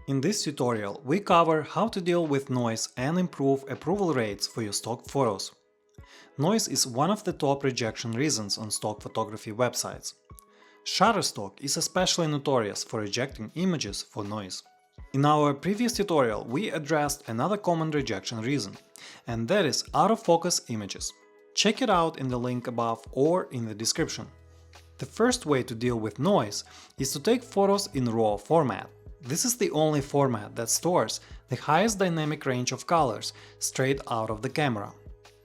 In this tutorial, we cover how to deal with noise and improve approval rates for your stock photos. Noise is one of the top rejection reasons on stock photography websites. Shutterstock is especially notorious for rejecting images for noise. In our previous tutorial, we addressed another common rejection reason, and that is out-of-focus images. Check it out in the link above or in the description. The first way to deal with noise is to take photos in RAW format. This is the only format that stores the highest dynamic range of colors straight out of the camera.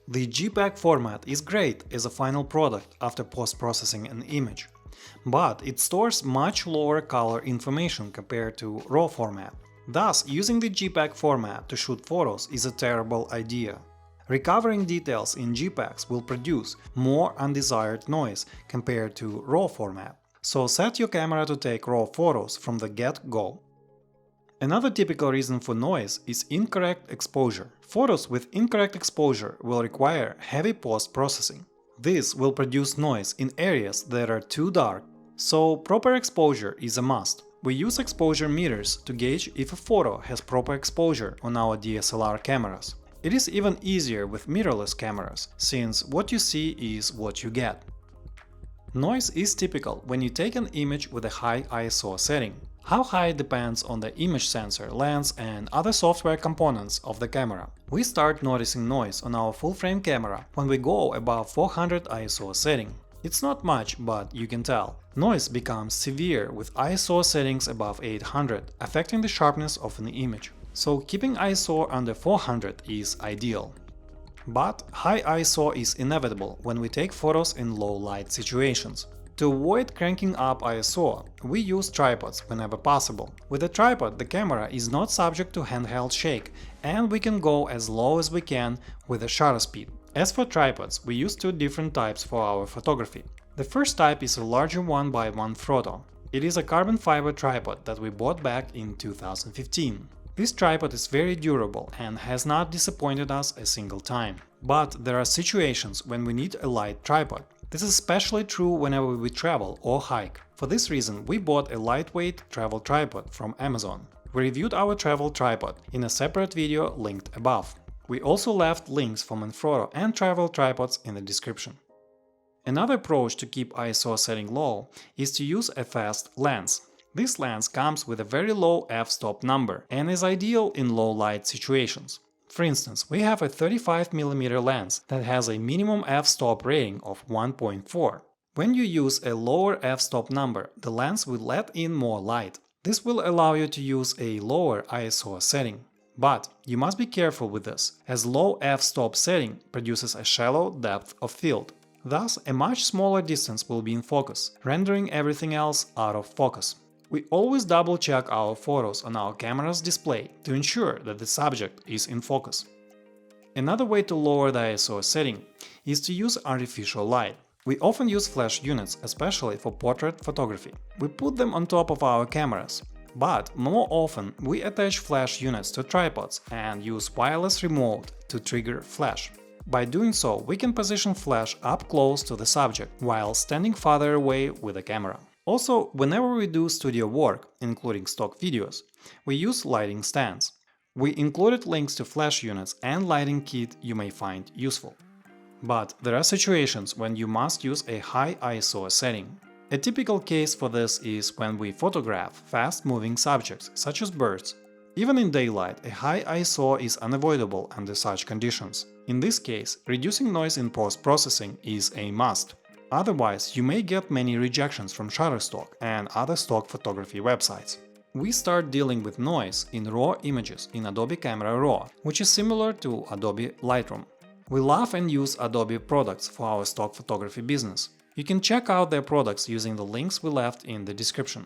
The JPEG format is great as a final product after post-processing an image, but it stores much lower color information compared to RAW format. Thus, using the JPEG format to shoot photos is a terrible idea. Recovering details in JPEGs will produce more undesired noise compared to RAW format, so set your camera to take RAW photos from the get-go. Another typical reason for noise is incorrect exposure. Photos with incorrect exposure will require heavy post-processing. This will produce noise in areas that are too dark, so proper exposure is a must. We use exposure meters to gauge if a photo has proper exposure on our DSLR cameras. It is even easier with mirrorless cameras, since what you see is what you get. Noise is typical when you take an image with a high ISO setting. How high depends on the image sensor, lens and other software components of the camera. We start noticing noise on our full-frame camera when we go above 400 ISO setting. It's not much, but you can tell. Noise becomes severe with ISO settings above 800, affecting the sharpness of an image. So keeping ISO under 400 is ideal. But high ISO is inevitable when we take photos in low light situations. To avoid cranking up ISO, we use tripods whenever possible. With a tripod, the camera is not subject to handheld shake, and we can go as low as we can with the shutter speed. As for tripods, we use two different types for our photography. The first type is a larger 1x1 photo. It is a carbon fiber tripod that we bought back in 2015. This tripod is very durable and has not disappointed us a single time. But there are situations when we need a light tripod. This is especially true whenever we travel or hike. For this reason, we bought a lightweight travel tripod from Amazon. We reviewed our travel tripod in a separate video linked above. We also left links for Manfrotto and travel tripods in the description. Another approach to keep ISO setting low is to use a fast lens. This lens comes with a very low f-stop number and is ideal in low light situations. For instance, we have a 35mm lens that has a minimum f-stop rating of 1.4. When you use a lower f-stop number, the lens will let in more light. This will allow you to use a lower ISO setting. But you must be careful with this, as low f-stop setting produces a shallow depth of field. Thus, a much smaller distance will be in focus, rendering everything else out of focus. We always double-check our photos on our camera's display to ensure that the subject is in focus. Another way to lower the ISO setting is to use artificial light. We often use flash units, especially for portrait photography. We put them on top of our cameras, but more often we attach flash units to tripods and use wireless remote to trigger flash. By doing so, we can position flash up close to the subject while standing farther away with the camera. Also, whenever we do studio work, including stock videos, we use lighting stands. We included links to flash units and lighting kit you may find useful. But there are situations when you must use a high ISO setting. A typical case for this is when we photograph fast-moving subjects, such as birds. Even in daylight, a high ISO is unavoidable under such conditions. In this case, reducing noise in post-processing is a must. Otherwise, you may get many rejections from Shutterstock and other stock photography websites. We start dealing with noise in RAW images in Adobe Camera Raw, which is similar to Adobe Lightroom. We love and use Adobe products for our stock photography business. You can check out their products using the links we left in the description.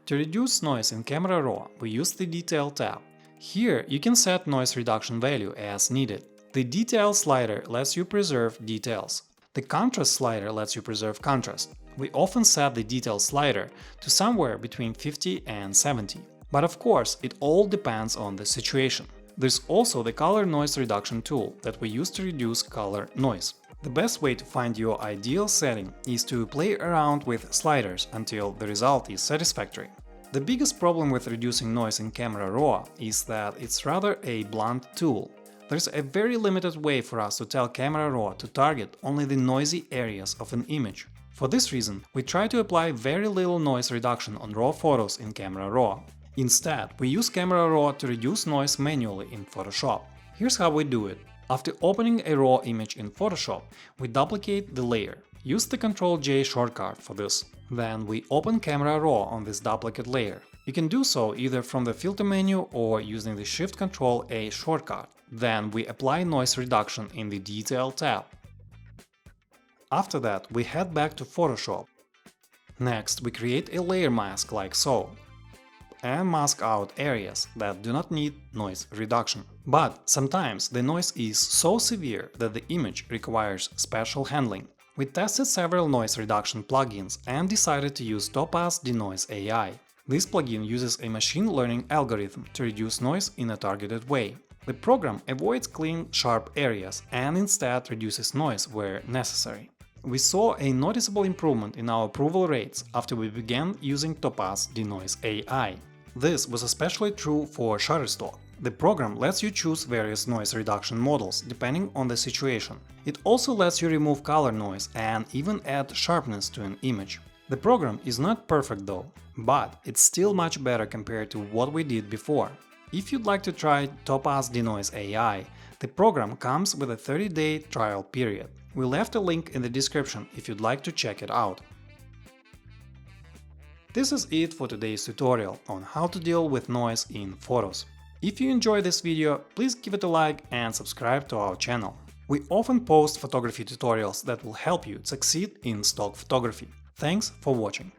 To reduce noise in Camera Raw, we use the Detail tab. Here you can set noise reduction value as needed. The Detail slider lets you preserve details. The Contrast slider lets you preserve contrast. We often set the Detail slider to somewhere between 50 and 70. But of course, it all depends on the situation. There's also the Color Noise Reduction tool that we use to reduce color noise. The best way to find your ideal setting is to play around with sliders until the result is satisfactory. The biggest problem with reducing noise in Camera Raw is that it's rather a blunt tool. There's a very limited way for us to tell Camera Raw to target only the noisy areas of an image. For this reason, we try to apply very little noise reduction on raw photos in Camera Raw. Instead, we use Camera Raw to reduce noise manually in Photoshop. Here's how we do it. After opening a raw image in Photoshop, we duplicate the layer. Use the Ctrl-J shortcut for this. Then we open Camera Raw on this duplicate layer. You can do so either from the filter menu or using the Shift-Ctrl-A shortcut. Then we apply noise reduction in the Detail tab. After that, we head back to Photoshop. Next, we create a layer mask like so, and mask out areas that do not need noise reduction. But sometimes the noise is so severe that the image requires special handling. We tested several noise reduction plugins and decided to use Topaz Denoise AI. This plugin uses a machine learning algorithm to reduce noise in a targeted way. The program avoids clean, sharp areas and instead reduces noise where necessary. We saw a noticeable improvement in our approval rates after we began using Topaz Denoise AI. This was especially true for Shutterstock. The program lets you choose various noise reduction models depending on the situation. It also lets you remove color noise and even add sharpness to an image. The program is not perfect though, but it's still much better compared to what we did before. If you'd like to try Topaz Denoise AI, the program comes with a 30-day trial period. We left a link in the description if you'd like to check it out. This is it for today's tutorial on how to deal with noise in photos. If you enjoyed this video, please give it a like and subscribe to our channel. We often post photography tutorials that will help you succeed in stock photography. Thanks for watching.